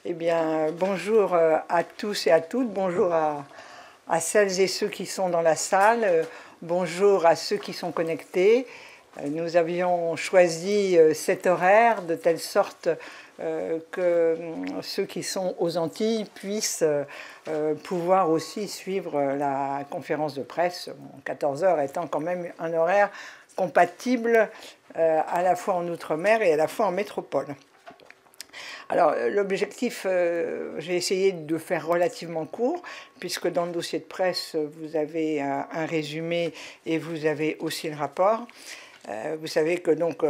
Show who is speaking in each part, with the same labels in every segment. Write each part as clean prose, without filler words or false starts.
Speaker 1: Eh bien, bonjour à tous et à toutes, bonjour à celles et ceux qui sont dans la salle, bonjour à ceux qui sont connectés. Nous avions choisi cet horaire de telle sorte que ceux qui sont aux Antilles puissent pouvoir aussi suivre la conférence de presse, 14 heures étant quand même un horaire compatible à la fois en Outre-mer et à la fois en métropole. Alors, l'objectif, j'ai essayé de faire relativement court, puisque dans le dossier de presse, vous avez un résumé et vous avez aussi le rapport. Vous savez que donc,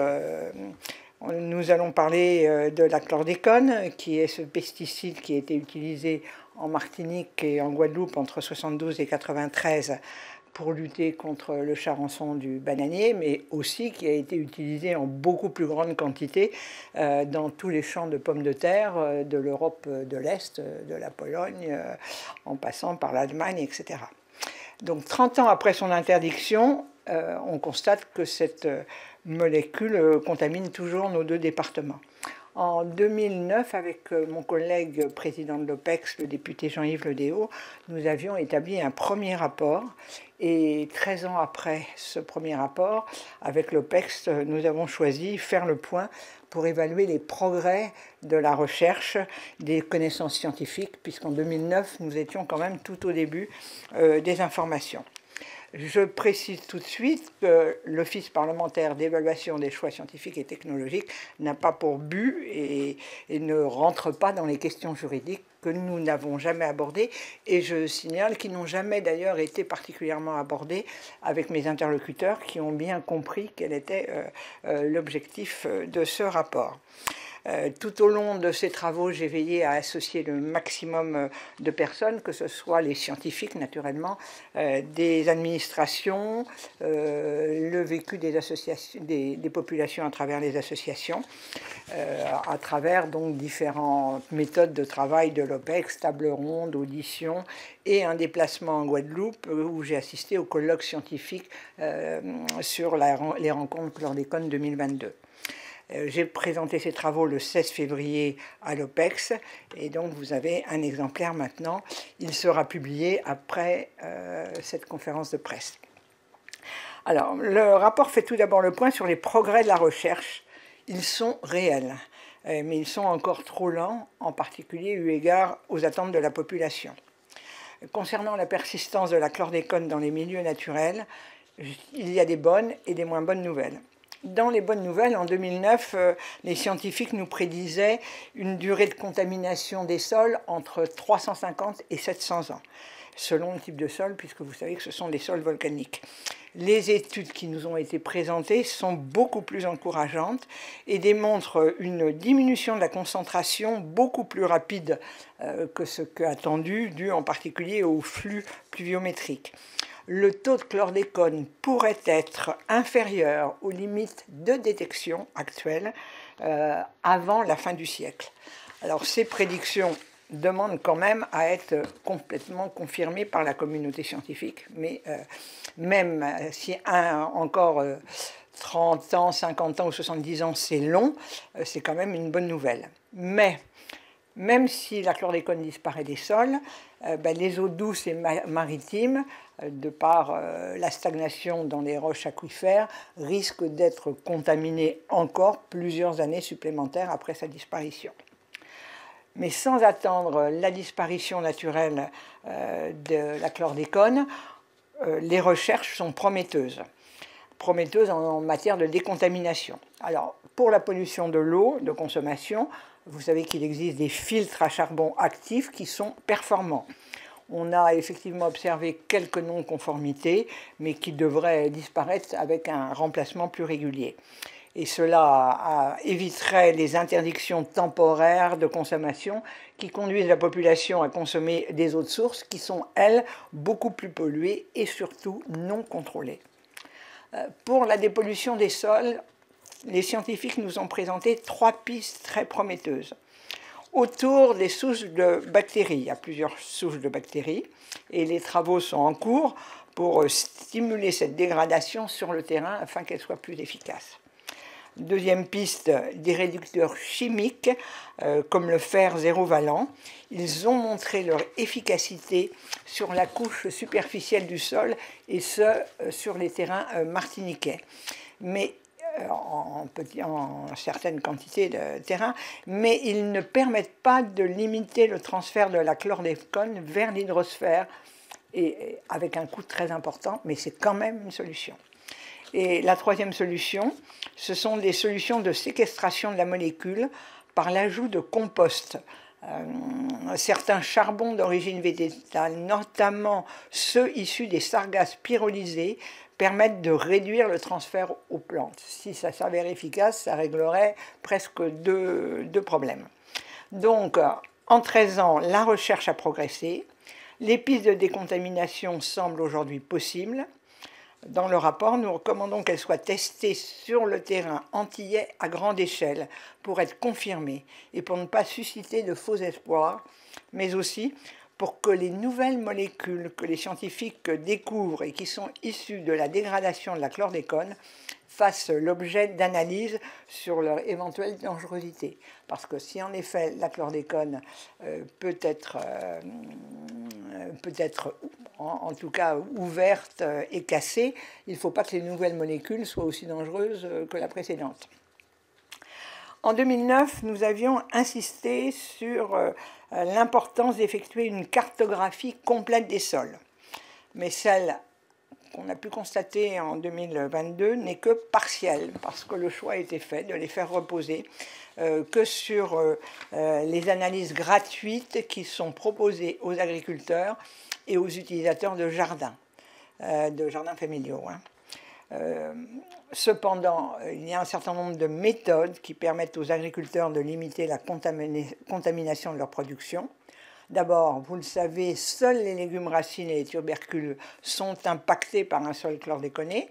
Speaker 1: nous allons parler de la chlordécone, qui est ce pesticide qui a été utilisé en Martinique et en Guadeloupe entre 72 et 93 pour lutter contre le charançon du bananier, mais aussi qui a été utilisé en beaucoup plus grande quantité dans tous les champs de pommes de terre de l'Europe de l'Est, de la Pologne, en passant par l'Allemagne, etc. Donc 30 ans après son interdiction, on constate que cette molécule contamine toujours nos deux départements. En 2009, avec mon collègue président de l'OPEX, le député Jean-Yves Le Déaut, nous avions établi un premier rapport. Et 13 ans après ce premier rapport, avec l'OPEX, nous avons choisi faire le point pour évaluer les progrès de la recherche, des connaissances scientifiques, puisqu'en 2009, nous étions quand même tout au début des informations. Je précise tout de suite que l'Office parlementaire d'évaluation des choix scientifiques et technologiques n'a pas pour but et ne rentre pas dans les questions juridiques que nous n'avons jamais abordées. Et je signale qu'ils n'ont jamais d'ailleurs été particulièrement abordés avec mes interlocuteurs qui ont bien compris quel était l'objectif de ce rapport. Tout au long de ces travaux, j'ai veillé à associer le maximum de personnes, que ce soit les scientifiques naturellement, des administrations, le vécu des associations, des populations à travers les associations, à travers donc différentes méthodes de travail de l'OPEX, table ronde, audition et un déplacement en Guadeloupe où j'ai assisté au colloque scientifique sur les rencontres chlordécone 2022. J'ai présenté ces travaux le 16 février à l'OPEX et donc vous avez un exemplaire maintenant. Il sera publié après cette conférence de presse. Alors, le rapport fait tout d'abord le point sur les progrès de la recherche. Ils sont réels, mais ils sont encore trop lents, en particulier eu égard aux attentes de la population. Concernant la persistance de la chlordécone dans les milieux naturels, il y a des bonnes et des moins bonnes nouvelles. Dans les bonnes nouvelles, en 2009, les scientifiques nous prédisaient une durée de contamination des sols entre 350 et 700 ans, selon le type de sol, puisque vous savez que ce sont des sols volcaniques. Les études qui nous ont été présentées sont beaucoup plus encourageantes et démontrent une diminution de la concentration beaucoup plus rapide que ce qu'attendu, dû en particulier au flux pluviométrique. Le taux de chlordécone pourrait être inférieur aux limites de détection actuelles avant la fin du siècle. Alors ces prédictions demandent quand même à être complètement confirmées par la communauté scientifique, mais même si encore 30 ans, 50 ans ou 70 ans c'est long, c'est quand même une bonne nouvelle. Mais même si la chlordécone disparaît des sols, les eaux douces et maritimes, de par la stagnation dans les roches aquifères, risquent d'être contaminées encore plusieurs années supplémentaires après sa disparition. Mais sans attendre la disparition naturelle de la chlordécone, les recherches sont prometteuses en matière de décontamination. Alors, pour la pollution de l'eau de consommation, vous savez qu'il existe des filtres à charbon actifs qui sont performants. On a effectivement observé quelques non-conformités, mais qui devraient disparaître avec un remplacement plus régulier. Et cela éviterait les interdictions temporaires de consommation qui conduisent la population à consommer des eaux de source qui sont, elles, beaucoup plus polluées et surtout non contrôlées. Pour la dépollution des sols, les scientifiques nous ont présenté 3 pistes très prometteuses. Autour des souches de bactéries, il y a plusieurs souches de bactéries, et les travaux sont en cours pour stimuler cette dégradation sur le terrain afin qu'elle soit plus efficace. Deuxième piste, des réducteurs chimiques comme le fer zéro valent. Ils ont montré leur efficacité sur la couche superficielle du sol et ce, sur les terrains martiniquais. Mais en certaines quantités de terrain, mais ils ne permettent pas de limiter le transfert de la chlordécone vers l'hydrosphère, et avec un coût très important, mais c'est quand même une solution. Et la troisième solution, ce sont des solutions de séquestration de la molécule par l'ajout de compost. Certains charbons d'origine végétale, notamment ceux issus des sargasses pyrolysées, permettent de réduire le transfert aux plantes. Si ça s'avère efficace, ça réglerait presque deux problèmes. Donc, en 13 ans, la recherche a progressé. Les pistes de décontamination semblent aujourd'hui possibles. Dans le rapport, nous recommandons qu'elles soient testées sur le terrain antillais à grande échelle pour être confirmées et pour ne pas susciter de faux espoirs, mais aussi pour que les nouvelles molécules que les scientifiques découvrent et qui sont issues de la dégradation de la chlordécone fassent l'objet d'analyses sur leur éventuelle dangerosité. Parce que si en effet la chlordécone peut être en tout cas ouverte et cassée, il ne faut pas que les nouvelles molécules soient aussi dangereuses que la précédente. En 2009, nous avions insisté sur l'importance d'effectuer une cartographie complète des sols. Mais celle qu'on a pu constater en 2022 n'est que partielle, parce que le choix a été fait de les faire reposer que sur les analyses gratuites qui sont proposées aux agriculteurs et aux utilisateurs de jardins familiaux. Cependant, il y a un certain nombre de méthodes qui permettent aux agriculteurs de limiter la contamination de leur production. D'abord, vous le savez, seuls les légumes racines et les tubercules sont impactés par un sol chlordéconé.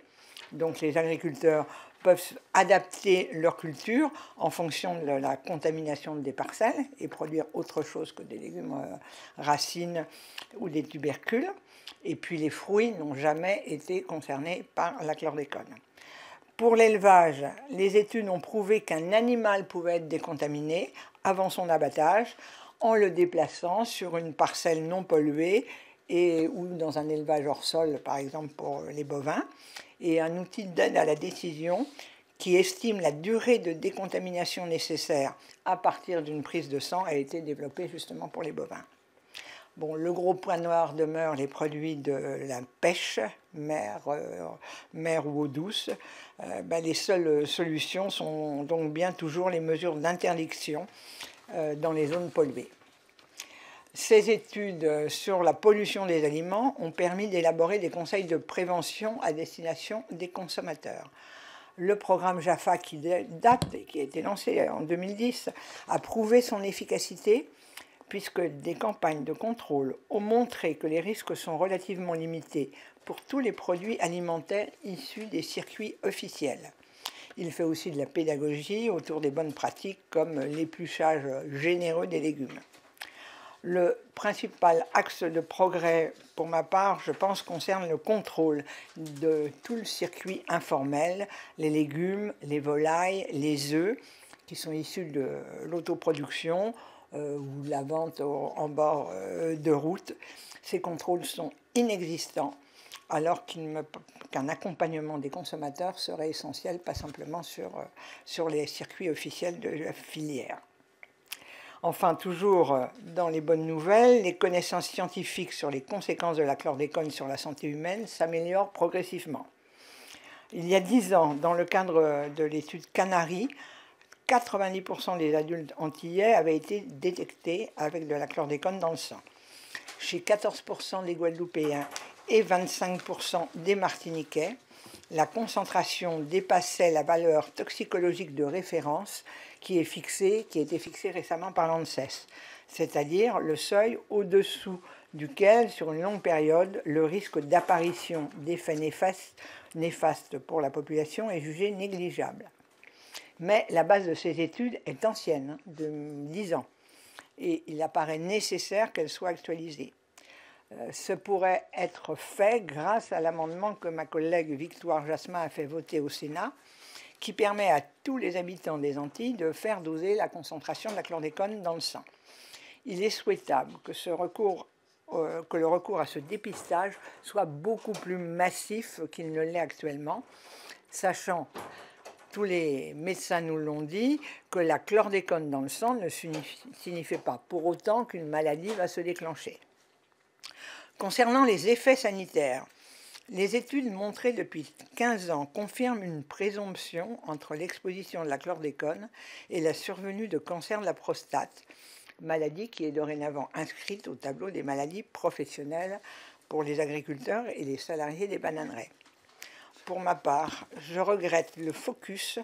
Speaker 1: Donc les agriculteurs peuvent adapter leur culture en fonction de la contamination des parcelles et produire autre chose que des légumes racines ou des tubercules. Et puis les fruits n'ont jamais été concernés par la chlordécone. Pour l'élevage, les études ont prouvé qu'un animal pouvait être décontaminé avant son abattage en le déplaçant sur une parcelle non polluée ou dans un élevage hors sol, par exemple pour les bovins. Et un outil d'aide à la décision qui estime la durée de décontamination nécessaire à partir d'une prise de sang a été développé justement pour les bovins. Bon, le gros point noir demeure les produits de la pêche, mer ou eau douce. Les seules solutions sont donc bien toujours les mesures d'interdiction dans les zones polluées. Ces études sur la pollution des aliments ont permis d'élaborer des conseils de prévention à destination des consommateurs. Le programme JAFA, qui date et qui a été lancé en 2010, a prouvé son efficacité puisque des campagnes de contrôle ont montré que les risques sont relativement limités pour tous les produits alimentaires issus des circuits officiels. Il fait aussi de la pédagogie autour des bonnes pratiques comme l'épluchage généreux des légumes. Le principal axe de progrès, pour ma part, je pense, concerne le contrôle de tout le circuit informel, les légumes, les volailles, les œufs, qui sont issus de l'autoproduction ou de la vente en bord de route. Ces contrôles sont inexistants, alors qu'un accompagnement des consommateurs serait essentiel, pas simplement sur les circuits officiels de la filière. Enfin, toujours dans les bonnes nouvelles, les connaissances scientifiques sur les conséquences de la chlordécone sur la santé humaine s'améliorent progressivement. Il y a 10 ans, dans le cadre de l'étude Canary, 90% des adultes antillais avaient été détectés avec de la chlordécone dans le sang. Chez 14% des Guadeloupéens et 25% des Martiniquais, la concentration dépassait la valeur toxicologique de référence qui a été fixée récemment par l'ANSES, c'est-à-dire le seuil au-dessous duquel, sur une longue période, le risque d'apparition d'effets néfastes pour la population est jugé négligeable. Mais la base de ces études est ancienne, de 10 ans, et il apparaît nécessaire qu'elle soit actualisée. Ce pourrait être fait grâce à l'amendement que ma collègue Victoire Jasmin a fait voter au Sénat, qui permet à tous les habitants des Antilles de faire doser la concentration de la chlordécone dans le sang. Il est souhaitable que le recours à ce dépistage soit beaucoup plus massif qu'il ne l'est actuellement, sachant, tous les médecins nous l'ont dit, que la chlordécone dans le sang ne signifie pas pour autant qu'une maladie va se déclencher. Concernant les effets sanitaires, les études montrées depuis 15 ans confirment une présomption entre l'exposition de la chlordécone et la survenue de cancer de la prostate, maladie qui est dorénavant inscrite au tableau des maladies professionnelles pour les agriculteurs et les salariés des bananeraies. Pour ma part, je regrette le focus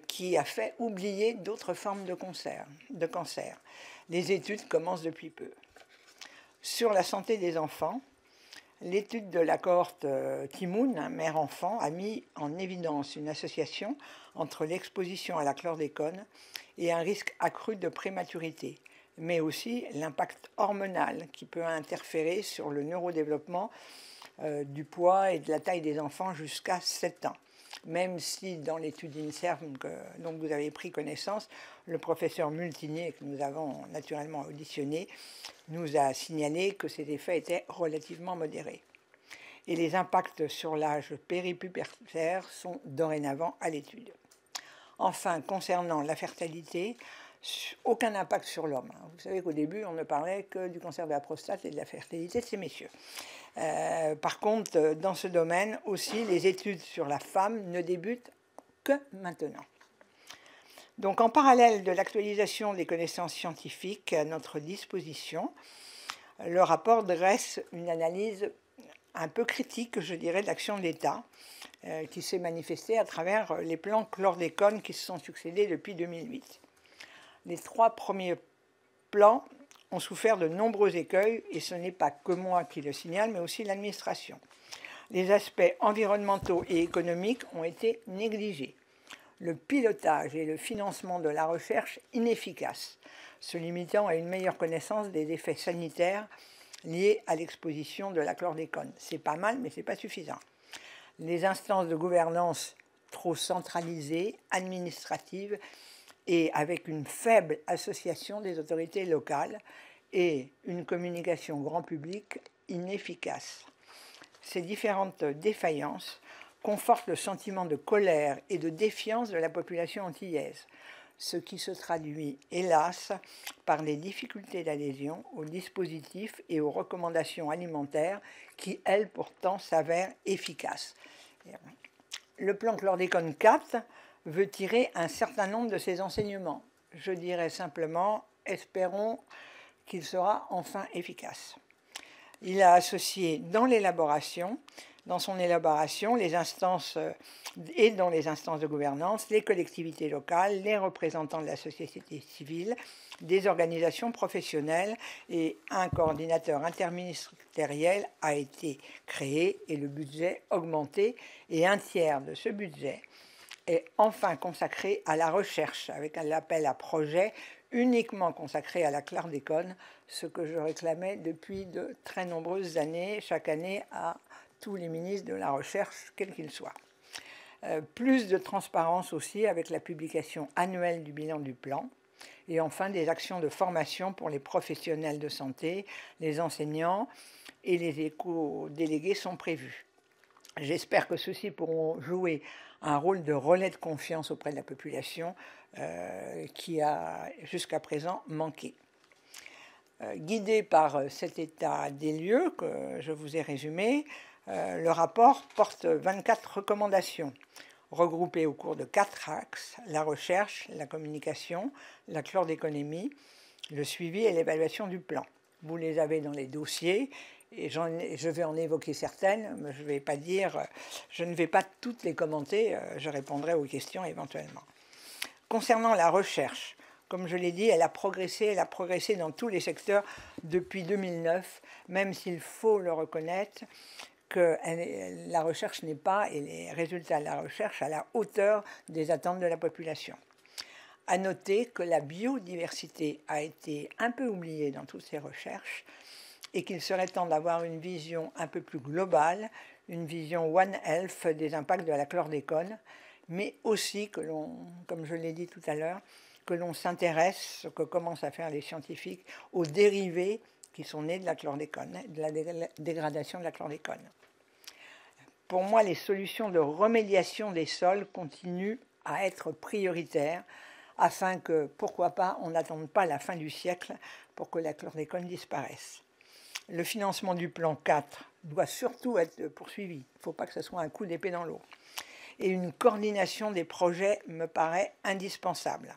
Speaker 1: qui a fait oublier d'autres formes de cancer. Les études commencent depuis peu. Sur la santé des enfants, l'étude de la cohorte Timoun, mère-enfant, a mis en évidence une association entre l'exposition à la chlordécone et un risque accru de prématurité, mais aussi l'impact hormonal qui peut interférer sur le neurodéveloppement du poids et de la taille des enfants jusqu'à 7 ans. Même si dans l'étude INSERM dont vous avez pris connaissance, le professeur Multinier, que nous avons naturellement auditionné, nous a signalé que ces effets étaient relativement modérés. Et les impacts sur l'âge péripubertaire sont dorénavant à l'étude. Enfin, concernant la fertilité, aucun impact sur l'homme. Vous savez qu'au début, on ne parlait que du cancer de la prostate et de la fertilité de ces messieurs. Par contre, dans ce domaine aussi, les études sur la femme ne débutent que maintenant. Donc, en parallèle de l'actualisation des connaissances scientifiques à notre disposition, le rapport dresse une analyse un peu critique, je dirais, de l'action de l'État, qui s'est manifestée à travers les plans chlordécone qui se sont succédés depuis 2008. Les 3 premiers plans ont souffert de nombreux écueils, et ce n'est pas que moi qui le signale, mais aussi l'administration. Les aspects environnementaux et économiques ont été négligés. Le pilotage et le financement de la recherche inefficaces, se limitant à une meilleure connaissance des effets sanitaires liés à l'exposition de la chlordécone. C'est pas mal, mais ce n'est pas suffisant. Les instances de gouvernance trop centralisées, administratives, et avec une faible association des autorités locales et une communication grand public inefficace. Ces différentes défaillances confortent le sentiment de colère et de défiance de la population antillaise, ce qui se traduit, hélas, par les difficultés d'adhésion aux dispositifs et aux recommandations alimentaires qui, elles, pourtant, s'avèrent efficaces. Le plan chlordécone 4 veut tirer un certain nombre de ces enseignements. Je dirais simplement, espérons qu'il sera enfin efficace. Il a associé dans son élaboration, les instances et dans les instances de gouvernance, les collectivités locales, les représentants de la société civile, des organisations professionnelles, et un coordinateur interministériel a été créé et le budget augmenté, et un tiers de ce budget est enfin consacré à la recherche, avec un appel à projet uniquement consacré à la chlordécone, ce que je réclamais depuis de très nombreuses années, chaque année à tous les ministres de la Recherche, quels qu'ils soient. Plus de transparence aussi avec la publication annuelle du bilan du plan, et enfin des actions de formation pour les professionnels de santé, les enseignants et les éco-délégués sont prévus. J'espère que ceux-ci pourront jouer un rôle de relais de confiance auprès de la population qui a jusqu'à présent manqué. Guidé par cet état des lieux que je vous ai résumé, le rapport porte 24 recommandations, regroupées au cours de 4 axes: la recherche, la communication, la chlordéconémie, le suivi et l'évaluation du plan. Vous les avez dans les dossiers, et je vais en évoquer certaines, mais je ne vais pas toutes les commenter, je répondrai aux questions éventuellement. Concernant la recherche, comme je l'ai dit, elle a progressé dans tous les secteurs depuis 2009, même s'il faut le reconnaître que la recherche n'est pas, et les résultats de la recherche, à la hauteur des attentes de la population. À noter que la biodiversité a été un peu oubliée dans toutes ces recherches et qu'il serait temps d'avoir une vision un peu plus globale, une vision One Health des impacts de la chlordécone, mais aussi que l'on, comme je l'ai dit tout à l'heure, que l'on s'intéresse, ce que commencent à faire les scientifiques, aux dérivés qui sont nés de la chlordécone, de la dégradation de la chlordécone. Pour moi, les solutions de remédiation des sols continuent à être prioritaires afin que, pourquoi pas, on n'attende pas la fin du siècle pour que la chlordécone disparaisse. Le financement du plan 4 doit surtout être poursuivi. Il ne faut pas que ce soit un coup d'épée dans l'eau. Et une coordination des projets me paraît indispensable.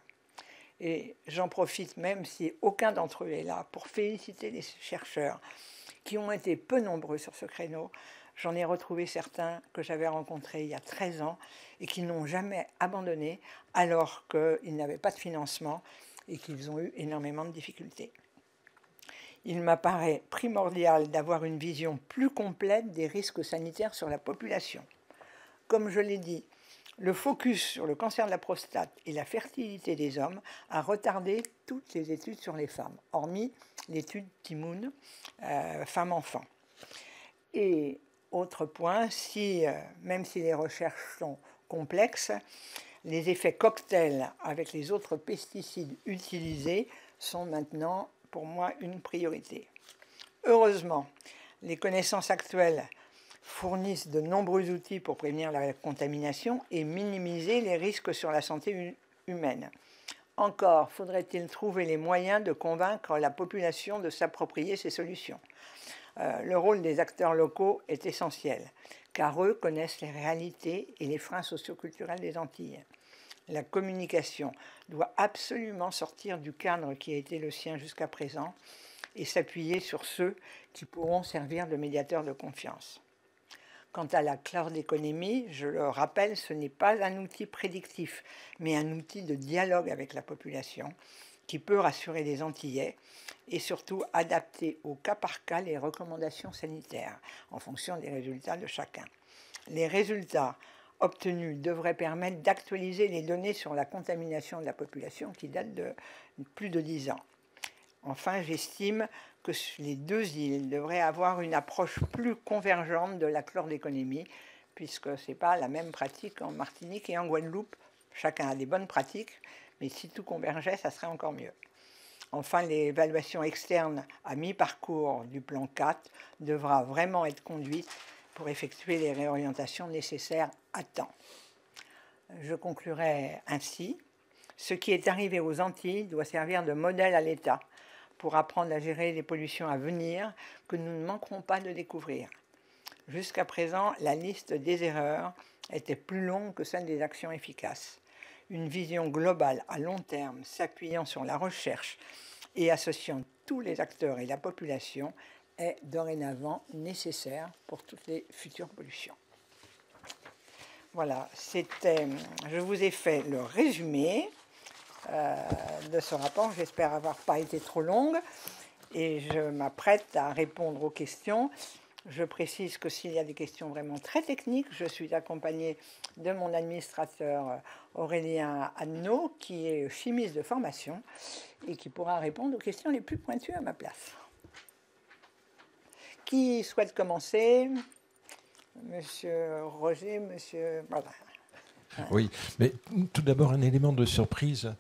Speaker 1: Et j'en profite, même si aucun d'entre eux est là, pour féliciter les chercheurs qui ont été peu nombreux sur ce créneau. J'en ai retrouvé certains que j'avais rencontrés il y a 13 ans et qui n'ont jamais abandonné alors qu'ils n'avaient pas de financement et qu'ils ont eu énormément de difficultés. Il m'apparaît primordial d'avoir une vision plus complète des risques sanitaires sur la population. Comme je l'ai dit, le focus sur le cancer de la prostate et la fertilité des hommes a retardé toutes les études sur les femmes, hormis l'étude Timoun, femme-enfant. Et autre point, même si les recherches sont complexes, les effets cocktails avec les autres pesticides utilisés sont maintenant, pour moi, une priorité. Heureusement, les connaissances actuelles fournissent de nombreux outils pour prévenir la contamination et minimiser les risques sur la santé humaine. Encore faudrait-il trouver les moyens de convaincre la population de s'approprier ces solutions. Le rôle des acteurs locaux est essentiel, car eux connaissent les réalités et les freins socioculturels des Antilles. La communication doit absolument sortir du cadre qui a été le sien jusqu'à présent et s'appuyer sur ceux qui pourront servir de médiateurs de confiance. Quant à la chlordéconomie, je le rappelle, ce n'est pas un outil prédictif, mais un outil de dialogue avec la population qui peut rassurer les Antillais et surtout adapter au cas par cas les recommandations sanitaires en fonction des résultats de chacun. Les résultats obtenus devraient permettre d'actualiser les données sur la contamination de la population qui datent de plus de 10 ans. Enfin, j'estime que les deux îles devraient avoir une approche plus convergente de la chlordéconomie, puisque ce n'est pas la même pratique en Martinique et en Guadeloupe. Chacun a des bonnes pratiques, mais si tout convergeait, ça serait encore mieux. Enfin, l'évaluation externe à mi-parcours du plan 4 devra vraiment être conduite pour effectuer les réorientations nécessaires à temps. Je conclurai ainsi. Ce qui est arrivé aux Antilles doit servir de modèle à l'État pour apprendre à gérer les pollutions à venir que nous ne manquerons pas de découvrir. Jusqu'à présent, la liste des erreurs était plus longue que celle des actions efficaces. Une vision globale à long terme s'appuyant sur la recherche et associant tous les acteurs et la population est dorénavant nécessaire pour toutes les futures pollutions. Voilà, je vous ai fait le résumé de ce rapport. J'espère avoir pas été trop longue et je m'apprête à répondre aux questions. Je précise que s'il y a des questions vraiment très techniques, je suis accompagnée de mon administrateur Aurélien Anneau, qui est chimiste de formation et qui pourra répondre aux questions les plus pointues à ma place. Qui souhaite commencer? Monsieur Roger, monsieur... Voilà.
Speaker 2: Oui, mais tout d'abord un élément de surprise.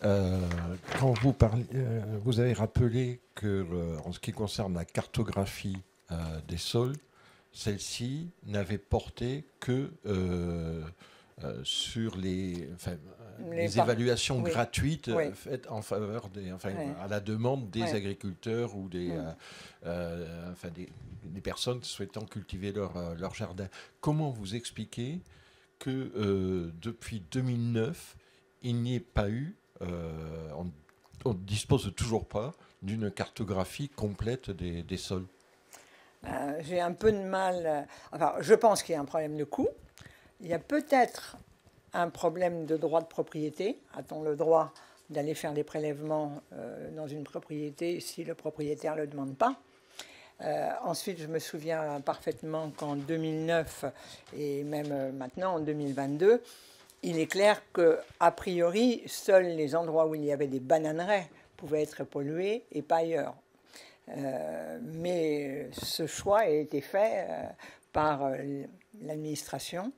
Speaker 2: Quand vous avez rappelé que, en ce qui concerne la cartographie des sols, celle-ci n'avait porté que sur les évaluations gratuites faites en faveur à la demande des agriculteurs ou des personnes souhaitant cultiver leur jardin. Comment vous expliquez que depuis 2009, il n'y ait pas eu, on ne dispose toujours pas d'une cartographie complète des sols?
Speaker 1: J'ai un peu de mal. Enfin, je pense qu'il y a un problème de coût. Il y a peut-être un problème de droit de propriété. A-t-on le droit d'aller faire des prélèvements dans une propriété si le propriétaire ne le demande pas? Ensuite, je me souviens parfaitement qu'en 2009 et même maintenant en 2022, il est clair qu'a priori, seuls les endroits où il y avait des bananeraies pouvaient être pollués et pas ailleurs. Mais ce choix a été fait par l'administration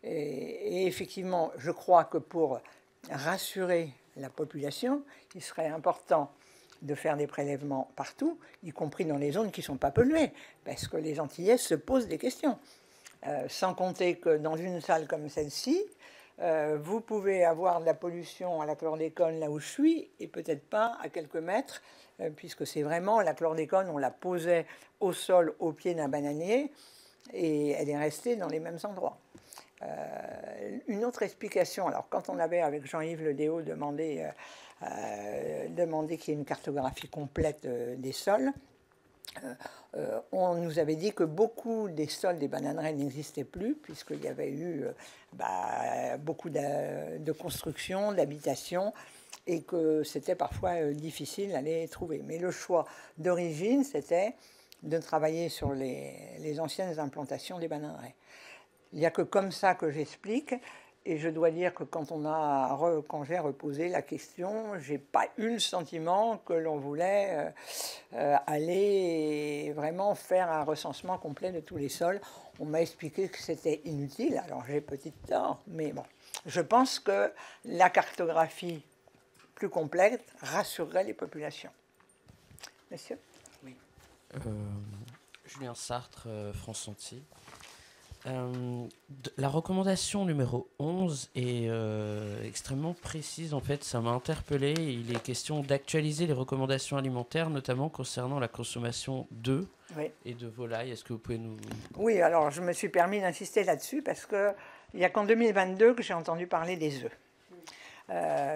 Speaker 1: Et effectivement, je crois que pour rassurer la population, il serait important de faire des prélèvements partout, y compris dans les zones qui ne sont pas polluées, parce que les Antillais se posent des questions. Sans compter que dans une salle comme celle-ci, vous pouvez avoir de la pollution à la chlordécone là où je suis, et peut-être pas à quelques mètres, puisque c'est vraiment la chlordécone, on la posait au sol au pied d'un bananier, et elle est restée dans les mêmes endroits. Une autre explication, alors quand on avait avec Jean-Yves Le Déaut demandé qu'il y ait une cartographie complète des sols, on nous avait dit que beaucoup des sols des bananeraies n'existaient plus, puisqu'il y avait eu beaucoup de construction, d'habitation, et que c'était parfois difficile à les trouver. Mais le choix d'origine, c'était de travailler sur les anciennes implantations des bananeraies. Il n'y a que comme ça que j'explique. Et je dois dire que quand j'ai reposé la question, je n'ai pas eu le sentiment que l'on voulait aller vraiment faire un recensement complet de tous les sols. On m'a expliqué que c'était inutile, alors j'ai petit tort, mais bon. Je pense que la cartographie plus complète rassurerait les populations. Monsieur ?
Speaker 3: Oui. Julien Sartre, France Antilles. La recommandation numéro 11 est extrêmement précise, en fait, ça m'a interpellé. Il est question d'actualiser les recommandations alimentaires, notamment concernant la consommation d'œufs et de volailles. Est-ce que vous pouvez nous...
Speaker 1: Oui, alors je me suis permis d'insister là-dessus parce qu'il n'y a qu'en 2022 que j'ai entendu parler des œufs.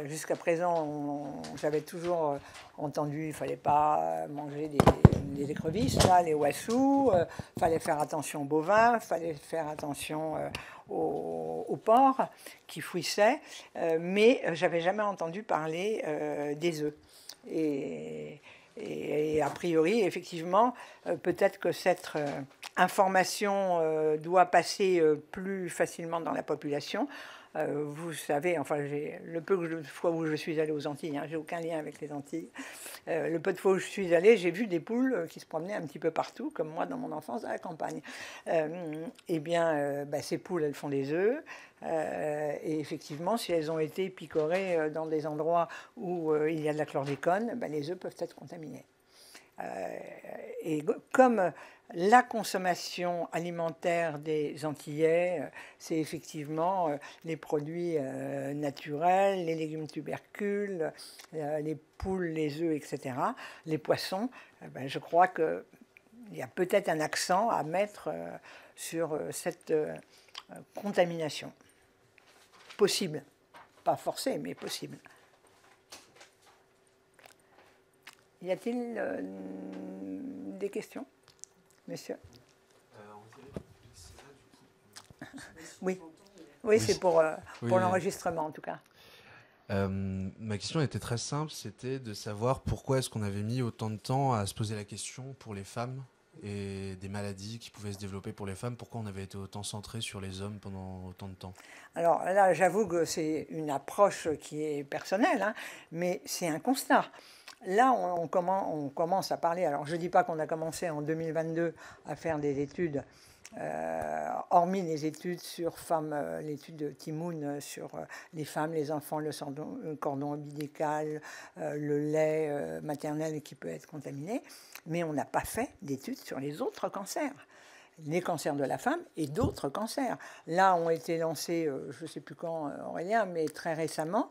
Speaker 1: Jusqu'à présent, j'avais toujours entendu qu'il ne fallait pas manger des écrevisses, là, les wassous, il fallait faire attention aux bovins, il fallait faire attention aux porcs qui fouissaient, mais je n'avais jamais entendu parler des œufs. Et a priori, effectivement, peut-être que cette information doit passer plus facilement dans la population. Vous savez, enfin, le peu de fois où je suis allée aux Antilles, j'ai aucun lien avec les Antilles, le peu de fois où je suis allée, j'ai vu des poules qui se promenaient un petit peu partout, comme moi dans mon enfance à la campagne. Eh bien, ces poules, elles font des œufs, et effectivement, si elles ont été picorées dans des endroits où il y a de la chlordécone, les œufs peuvent être contaminés. Et comme la consommation alimentaire des Antillais, c'est effectivement les produits naturels, les légumes tubercules, les poules, les œufs, etc., les poissons, je crois qu'il y a peut-être un accent à mettre sur cette contamination. Possible. Pas forcée, mais possible. Y a-t-il des questions, monsieur? Oui, oui, c'est pour l'enregistrement en tout cas.
Speaker 4: Ma question était très simple, c'était de savoir pourquoi est-ce qu'on avait mis autant de temps à se poser la question pour les femmes et des maladies qui pouvaient se développer pour les femmes, pourquoi on avait été autant centré sur les hommes pendant autant de temps?
Speaker 1: Alors là, j'avoue que c'est une approche qui est personnelle, mais c'est un constat. Là, on commence à parler, alors je ne dis pas qu'on a commencé en 2022 à faire des études, hormis les études sur femmes, l'étude de Timoun sur les femmes, les enfants, le cordon ombilical, le lait maternel qui peut être contaminé, mais on n'a pas fait d'études sur les autres cancers. Les cancers de la femme et d'autres cancers. Là ont été lancés, je ne sais plus quand, Aurélien, mais très récemment,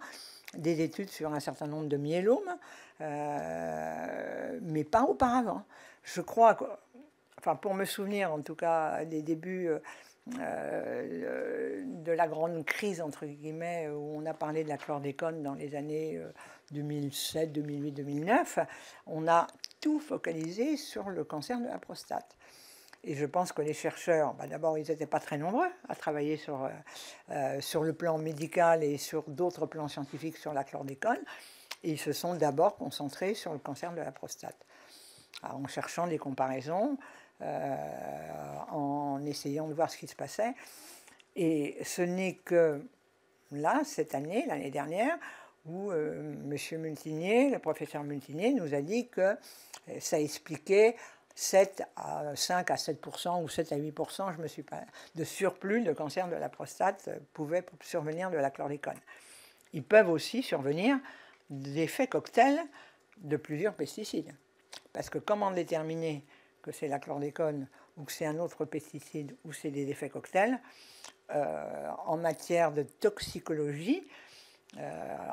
Speaker 1: des études sur un certain nombre de myélomes, mais pas auparavant. Je crois que, enfin, pour me souvenir en tout cas des débuts de la grande crise, entre guillemets, où on a parlé de la chlordécone dans les années 2007, 2008, 2009, on a tout focalisé sur le cancer de la prostate. Et je pense que les chercheurs, d'abord, ils n'étaient pas très nombreux à travailler sur le plan médical et sur d'autres plans scientifiques sur la chlordécone. Et ils se sont d'abord concentrés sur le cancer de la prostate, en cherchant des comparaisons, en essayant de voir ce qui se passait. Et ce n'est que là, cette année, l'année dernière, où M. Multinier, le professeur Multinier, nous a dit que ça expliquait 7 à 5 à 7% ou 7 à 8%, je me suis pas, de surplus de cancer de la prostate pouvait survenir de la chlordécone. Ils peuvent aussi survenir d'effets cocktails de plusieurs pesticides. Parce que comment déterminer que c'est la chlordécone ou que c'est un autre pesticide ou c'est des effets cocktails en matière de toxicologie,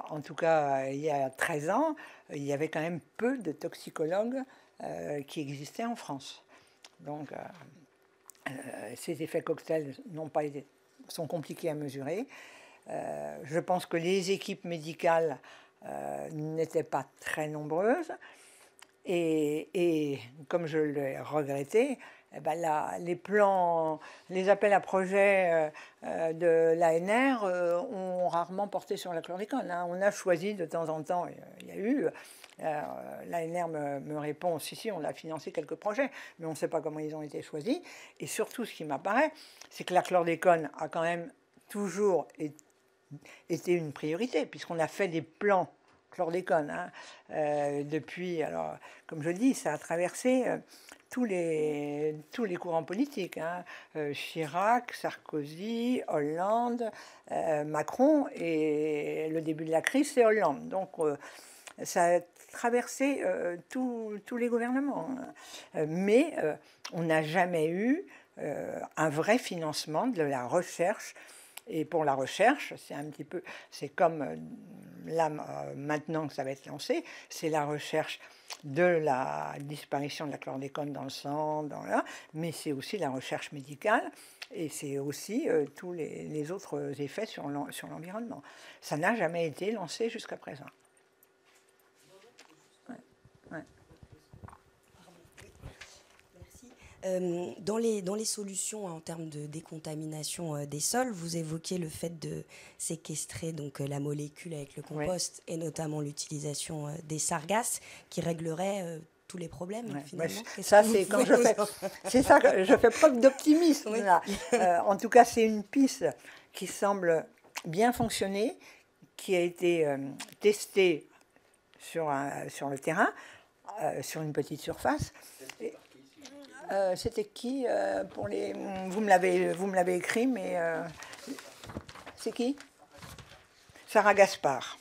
Speaker 1: en tout cas il y a 13 ans, il y avait quand même peu de toxicologues qui existaient en France. Donc ces effets cocktails sont compliqués à mesurer. Je pense que les équipes médicales n'étaient pas très nombreuses. Et comme je l'ai regretté, eh ben là, les appels à projets de l'ANR ont rarement porté sur la chlordécone. Hein. On a choisi de temps en temps, il y a eu, l'ANR me répond, si, on a financé quelques projets, mais on ne sait pas comment ils ont été choisis. Et surtout, ce qui m'apparaît, c'est que la chlordécone a quand même toujours été une priorité, puisqu'on a fait des plans chlordécone. Hein. Depuis, alors, comme je dis, ça a traversé tous les courants politiques. Hein. Chirac, Sarkozy, Hollande, Macron, et le début de la crise, c'est Hollande. Donc, ça a traversé tous les gouvernements. Hein. Mais on n'a jamais eu un vrai financement de la recherche. Et pour la recherche, c'est comme là maintenant que ça va être lancé, c'est la recherche de la disparition de la chlordécone dans le sang, mais c'est aussi la recherche médicale et c'est aussi tous les autres effets sur l'environnement. Ça n'a jamais été lancé jusqu'à présent.
Speaker 5: Dans les solutions en termes de décontamination des sols, vous évoquez le fait de séquestrer donc, la molécule avec le compost et notamment l'utilisation des sargasses qui réglerait tous les problèmes finalement.
Speaker 1: Ça, c'est quand c'est ça que je fais preuve d'optimisme. Oui. En tout cas, c'est une piste qui semble bien fonctionner, qui a été testée sur le terrain, sur une petite surface. C'était qui pour les... Vous me l'avez écrit, mais c'est qui? Sarah Gaspard.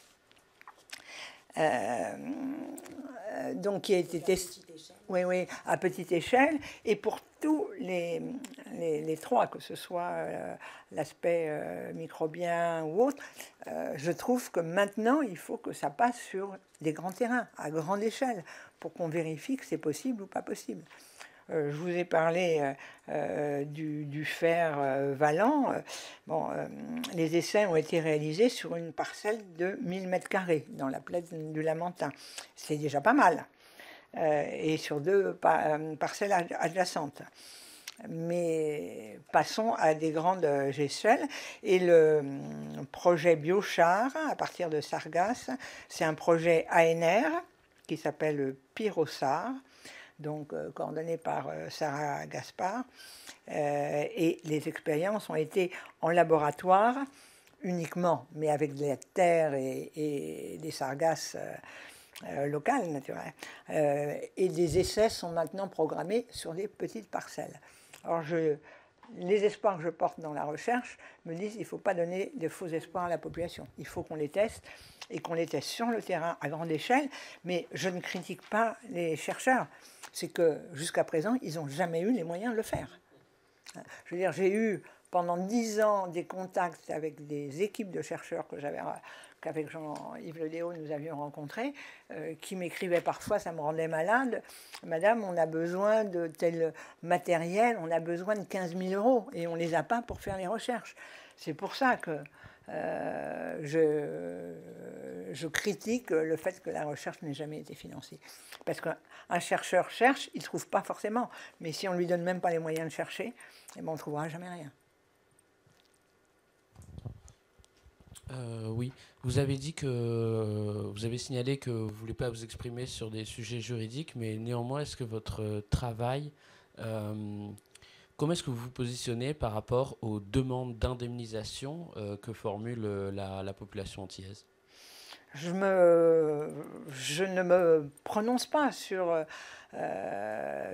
Speaker 1: Donc qui a été testé. Oui, à petite échelle. Et pour tous les trois, que ce soit l'aspect microbien ou autre, je trouve que maintenant, il faut que ça passe sur des grands terrains, à grande échelle, pour qu'on vérifie que c'est possible ou pas possible. Je vous ai parlé du fer valant. Les essais ont été réalisés sur une parcelle de 1000 m² dans la plaine du Lamentin. C'est déjà pas mal. Et sur 2 parcelles adjacentes. Mais passons à des grandes échelles. Et le projet Biochar, à partir de Sargasses, c'est un projet ANR qui s'appelle Pyrosar, donc coordonné par Sarah Gaspard. Et les expériences ont été en laboratoire uniquement, mais avec de la terre et des sargasses locales, naturelles. Et des essais sont maintenant programmés sur des petites parcelles. Alors, les espoirs que je porte dans la recherche me disent qu'il ne faut pas donner de faux espoirs à la population. Il faut qu'on les teste et qu'on les teste sur le terrain à grande échelle. Mais je ne critique pas les chercheurs. C'est que jusqu'à présent, ils n'ont jamais eu les moyens de le faire. Je veux dire, j'ai eu pendant 10 ans des contacts avec des équipes de chercheurs qu'avec Jean-Yves Le Déaut nous avions rencontrés, qui m'écrivaient parfois, ça me rendait malade, « Madame, on a besoin de tel matériel, on a besoin de 15 000 € et on ne les a pas pour faire les recherches. » C'est pour ça que je critique le fait que la recherche n'ait jamais été financée. Parce qu'un chercheur cherche, il ne trouve pas forcément. Mais si on ne lui donne même pas les moyens de chercher, eh ben on ne trouvera jamais rien.
Speaker 3: Oui, vous avez dit vous avez signalé que vous ne voulez pas vous exprimer sur des sujets juridiques, mais néanmoins, est-ce que votre travail, comment est-ce que vous vous positionnez par rapport aux demandes d'indemnisation que formule la population antillaise ?
Speaker 1: je ne me prononce pas sur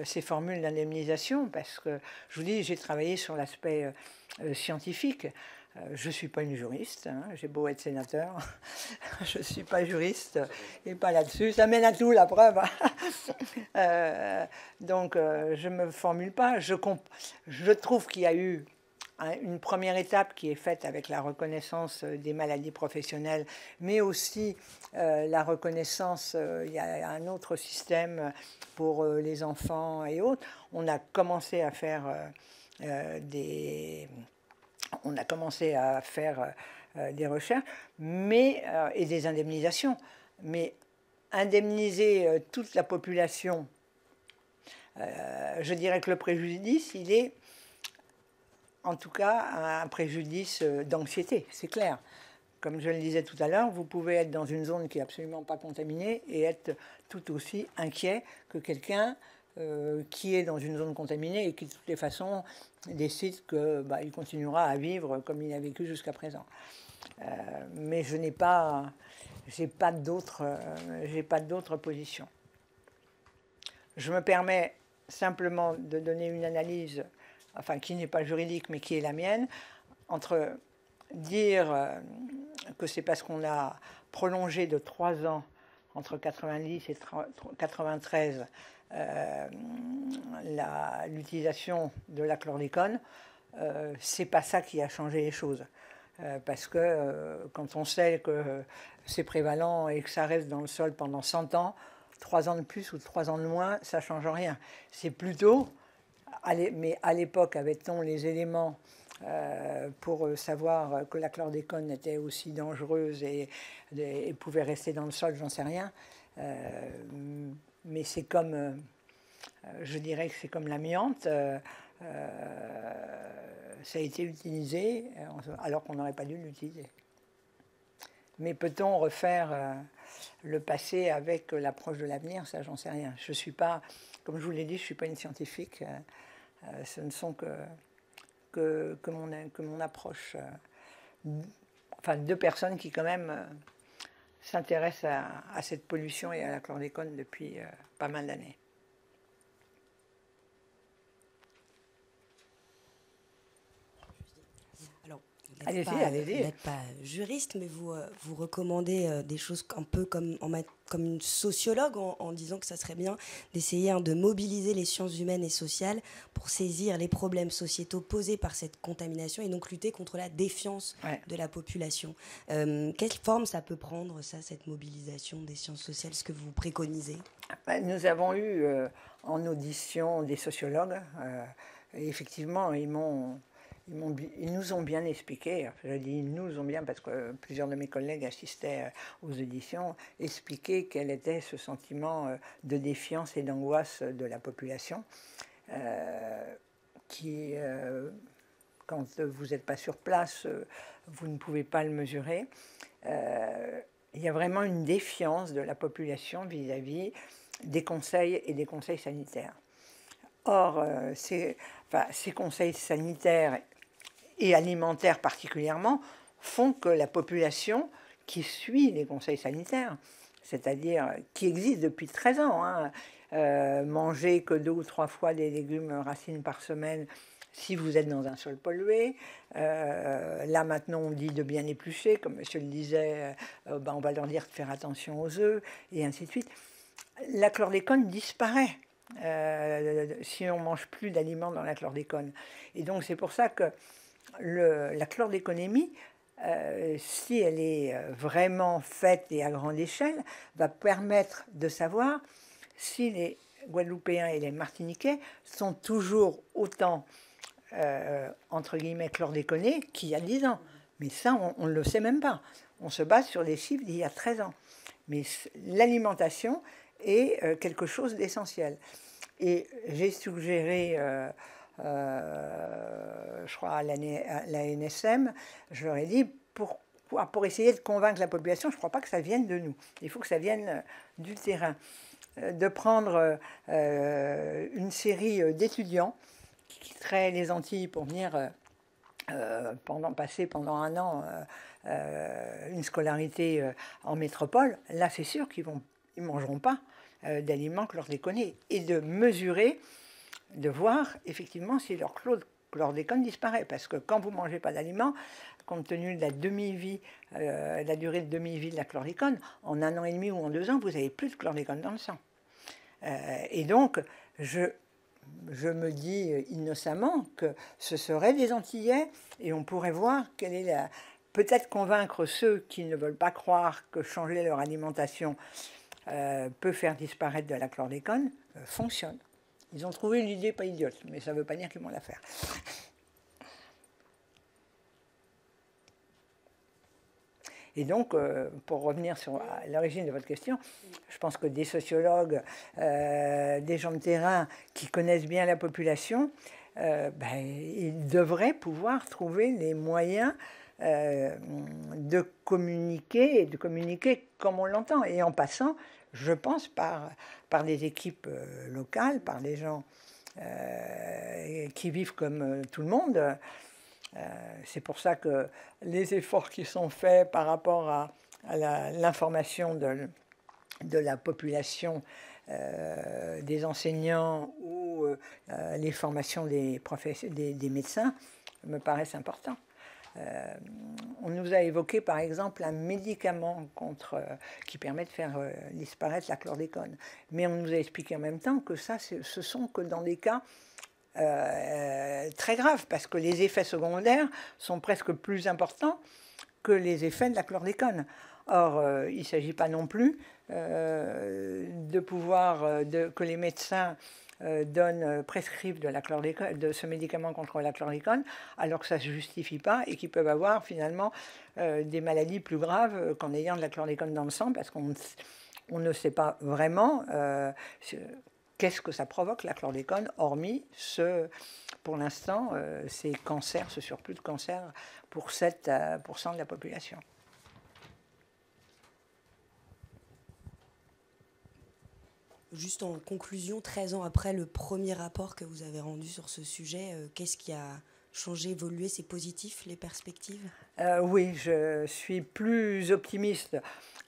Speaker 1: ces formules d'indemnisation parce que, je vous dis, j'ai travaillé sur l'aspect scientifique. Je ne suis pas une juriste, hein, j'ai beau être sénateur, je ne suis pas juriste et pas là-dessus, ça mène à tout la preuve. Donc je ne me formule pas, je trouve qu'il y a eu une première étape qui est faite avec la reconnaissance des maladies professionnelles, mais aussi la reconnaissance, il y a un autre système pour les enfants et autres. On a commencé à faire des recherches et des indemnisations. Mais indemniser toute la population, je dirais que le préjudice, il est en tout cas un préjudice d'anxiété, c'est clair. Comme je le disais tout à l'heure, vous pouvez être dans une zone qui n'est absolument pas contaminée et être tout aussi inquiet que quelqu'un qui est dans une zone contaminée et qui, de toutes les façons, décide qu'il continuera à vivre comme il a vécu jusqu'à présent. Mais je n'ai pas d'autre position. Je me permets simplement de donner une analyse, enfin qui n'est pas juridique, mais qui est la mienne, entre dire que c'est parce qu'on a prolongé de 3 ans, entre 90 et 93, l'utilisation de la chlordécone, c'est pas ça qui a changé les choses. Parce que quand on sait que c'est prévalent et que ça reste dans le sol pendant 100 ans, 3 ans de plus ou 3 ans de moins, ça ne change rien. C'est plutôt, mais à l'époque, avait-on les éléments pour savoir que la chlordécone était aussi dangereuse et pouvait rester dans le sol, j'en sais rien. Mais c'est comme, je dirais que c'est comme l'amiante. Ça a été utilisé alors qu'on n'aurait pas dû l'utiliser. Mais peut-on refaire le passé avec l'approche de l'avenir? Ça, j'en sais rien. Je suis pas, comme je vous l'ai dit, je ne suis pas une scientifique. Ce ne sont que mon approche. Enfin, 2 personnes qui, quand même, s'intéressent à cette pollution et à la chlordécone depuis pas mal d'années.
Speaker 5: Vous n'êtes pas juriste, mais vous recommandez des choses un peu comme une sociologue en disant que ça serait bien d'essayer de mobiliser les sciences humaines et sociales pour saisir les problèmes sociétaux posés par cette contamination et donc lutter contre la défiance de la population. Quelle forme ça peut prendre, cette mobilisation des sciences sociales, ce que vous préconisez?
Speaker 1: Nous avons eu en audition des sociologues, et effectivement, ils nous ont bien expliqué, je dis ils nous ont bien parce que plusieurs de mes collègues assistaient aux auditions, expliqué quel était ce sentiment de défiance et d'angoisse de la population qui, quand vous n'êtes pas sur place, vous ne pouvez pas le mesurer. Il y a vraiment une défiance de la population vis-à-vis des conseils et des conseils sanitaires. Or, ces conseils sanitaires et alimentaires particulièrement font que la population qui suit les conseils sanitaires, c'est-à-dire qui existe depuis 13 ans, manger que 2 ou 3 fois des légumes racines par semaine si vous êtes dans un sol pollué. Là maintenant on dit de bien éplucher, comme monsieur le disait, on va leur dire de faire attention aux œufs, et ainsi de suite. La chlordécone disparaît si on ne mange plus d'aliments dans la chlordécone. Et donc c'est pour ça que la chlordéconémie, si elle est vraiment faite et à grande échelle, va permettre de savoir si les Guadeloupéens et les Martiniquais sont toujours autant, entre guillemets, chlordéconés qu'il y a 10 ans. Mais ça, on ne le sait même pas. On se base sur des chiffres d'il y a 13 ans. Mais l'alimentation est quelque chose d'essentiel. Et j'ai suggéré, je crois, à la NSM, je leur ai dit, pour essayer de convaincre la population, je ne crois pas que ça vienne de nous. Il faut que ça vienne du terrain. De prendre une série d'étudiants qui quitteraient les Antilles pour venir passer pendant un an une scolarité en métropole, là c'est sûr qu'ils ne mangeront pas d'aliments chlordéconés. Et de mesurer, de voir effectivement si leur chlordécone disparaît. Parce que quand vous ne mangez pas d'aliments, compte tenu de la demi-vie, la durée de demi-vie de la chlordécone, en 1 an et demi ou en 2 ans, vous n'avez plus de chlordécone dans le sang. Et donc, je me dis innocemment que ce seraient des Antillais et on pourrait voir quelle est la... Peut-être convaincre ceux qui ne veulent pas croire que changer leur alimentation peut faire disparaître de la chlordécone, fonctionne. Ils ont trouvé une idée pas idiote, mais ça ne veut pas dire qu'ils vont la faire. Et donc, pour revenir sur l'origine de votre question, je pense que des sociologues, des gens de terrain qui connaissent bien la population, ils devraient pouvoir trouver les moyens de communiquer, et de communiquer comme on l'entend. Et en passant, je pense, par des équipes locales, par des gens qui vivent comme tout le monde. C'est pour ça que les efforts qui sont faits par rapport à l'information de la population, des enseignants ou les formations des médecins me paraissent importants. On nous a évoqué par exemple un médicament qui permet de faire disparaître la chlordécone. Mais on nous a expliqué en même temps que ça, ce sont que dans des cas très graves, parce que les effets secondaires sont presque plus importants que les effets de la chlordécone. Or, il ne s'agit pas non plus que les médecins prescrivent de ce médicament contre la chlordécone, alors que ça ne se justifie pas et qu'ils peuvent avoir finalement des maladies plus graves qu'en ayant de la chlordécone dans le sang, parce qu'on ne sait pas vraiment qu'est-ce que ça provoque, la chlordécone, hormis pour l'instant, ces cancers, ce surplus de cancer pour 7% de la population.
Speaker 5: Juste en conclusion, 13 ans après le premier rapport que vous avez rendu sur ce sujet, qu'est-ce qui a changé, évolué? C'est positif, les perspectives?
Speaker 1: Oui, je suis plus optimiste,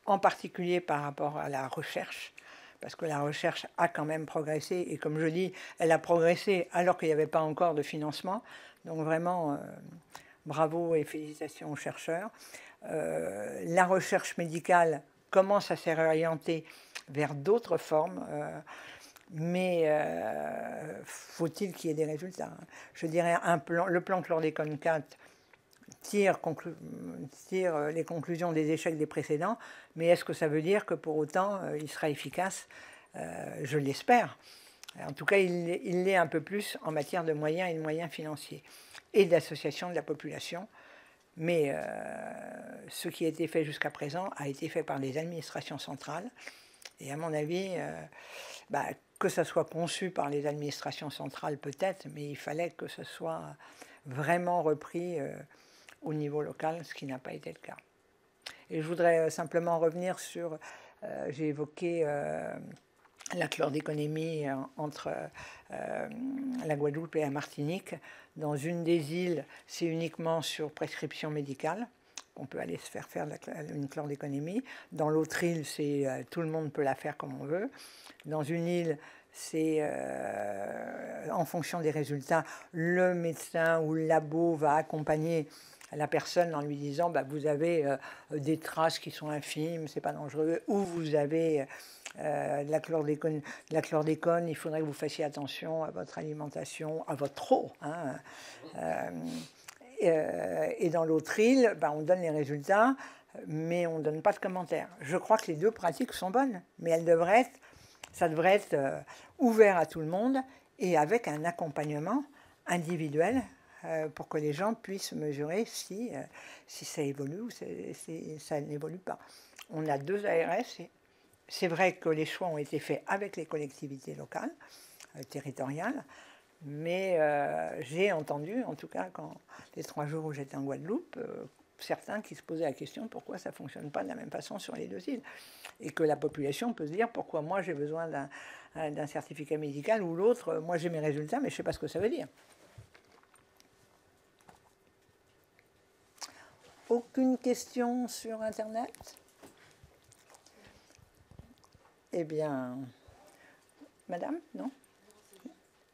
Speaker 1: en particulier par rapport à la recherche, parce que la recherche a quand même progressé, et comme je dis, elle a progressé alors qu'il n'y avait pas encore de financement. Donc vraiment, bravo et félicitations aux chercheurs. La recherche médicale commence à se réorienter vers d'autres formes, mais faut-il qu'il y ait des résultats? Je dirais le plan chlordécone 4 tire les conclusions des échecs des précédents, mais est-ce que ça veut dire que pour autant il sera efficace? Je l'espère. En tout cas, il l'est un peu plus en matière de moyens et de moyens financiers et d'association de la population. Mais ce qui a été fait jusqu'à présent a été fait par les administrations centrales. Et à mon avis, que ça soit conçu par les administrations centrales peut-être, mais il fallait que ce soit vraiment repris au niveau local, ce qui n'a pas été le cas. Et je voudrais simplement revenir sur, j'ai évoqué la chlordéconémie entre la Guadeloupe et la Martinique. Dans une des îles, c'est uniquement sur prescription médicale. On peut aller se faire une chlordéconémie. Dans l'autre île, tout le monde peut la faire comme on veut. Dans une île, c'est en fonction des résultats, le médecin ou le labo va accompagner la personne en lui disant vous avez des traces qui sont infimes, c'est pas dangereux, ou vous avez de la chlordécone, il faudrait que vous fassiez attention à votre alimentation, à votre eau. Et dans l'autre île, on donne les résultats, mais on ne donne pas de commentaires. Je crois que les deux pratiques sont bonnes, mais ça devrait être ouvert à tout le monde et avec un accompagnement individuel pour que les gens puissent mesurer si ça évolue ou si ça n'évolue pas. On a 2 ARS. C'est vrai que les choix ont été faits avec les collectivités locales, territoriales, mais j'ai entendu, en tout cas, les 3 jours où j'étais en Guadeloupe, certains qui se posaient la question pourquoi ça ne fonctionne pas de la même façon sur les 2 îles. Et que la population peut se dire pourquoi moi j'ai besoin d'un certificat médical ou l'autre, moi j'ai mes résultats, mais je ne sais pas ce que ça veut dire. Aucune question sur Internet? Eh bien, madame, non?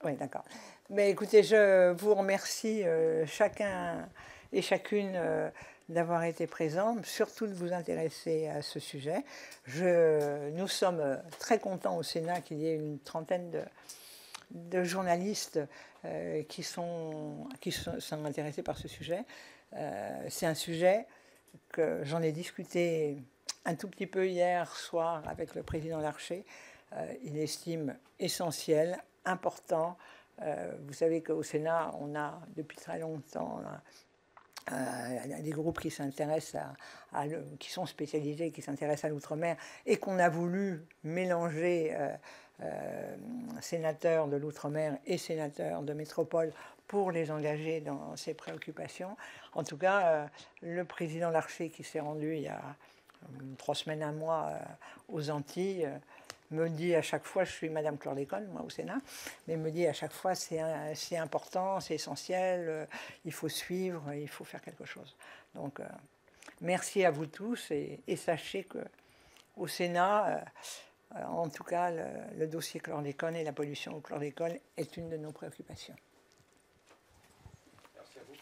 Speaker 1: Oui, d'accord. Mais écoutez, je vous remercie chacun et chacune d'avoir été présent, surtout de vous intéresser à ce sujet. Nous sommes très contents au Sénat qu'il y ait une trentaine de journalistes qui sont intéressés par ce sujet. C'est un sujet que j'en ai discuté un tout petit peu hier soir avec le président Larcher. Il estime essentiel, important. Vous savez qu'au Sénat, on a depuis très longtemps des groupes qui s'intéressent qui sont spécialisés, qui s'intéressent à l'outre-mer, et qu'on a voulu mélanger sénateurs de l'outre-mer et sénateurs de métropole pour les engager dans ces préoccupations. En tout cas, le président Larcher, qui s'est rendu il y a 3 semaines, un mois aux Antilles, me dit à chaque fois, je suis Madame Chlordécone, moi au Sénat, mais me dit à chaque fois c'est important, c'est essentiel, il faut suivre, il faut faire quelque chose. Donc merci à vous tous et sachez qu'au Sénat, en tout cas, le dossier chlordécone et la pollution au chlordécone est une de nos préoccupations.
Speaker 2: Merci à vous.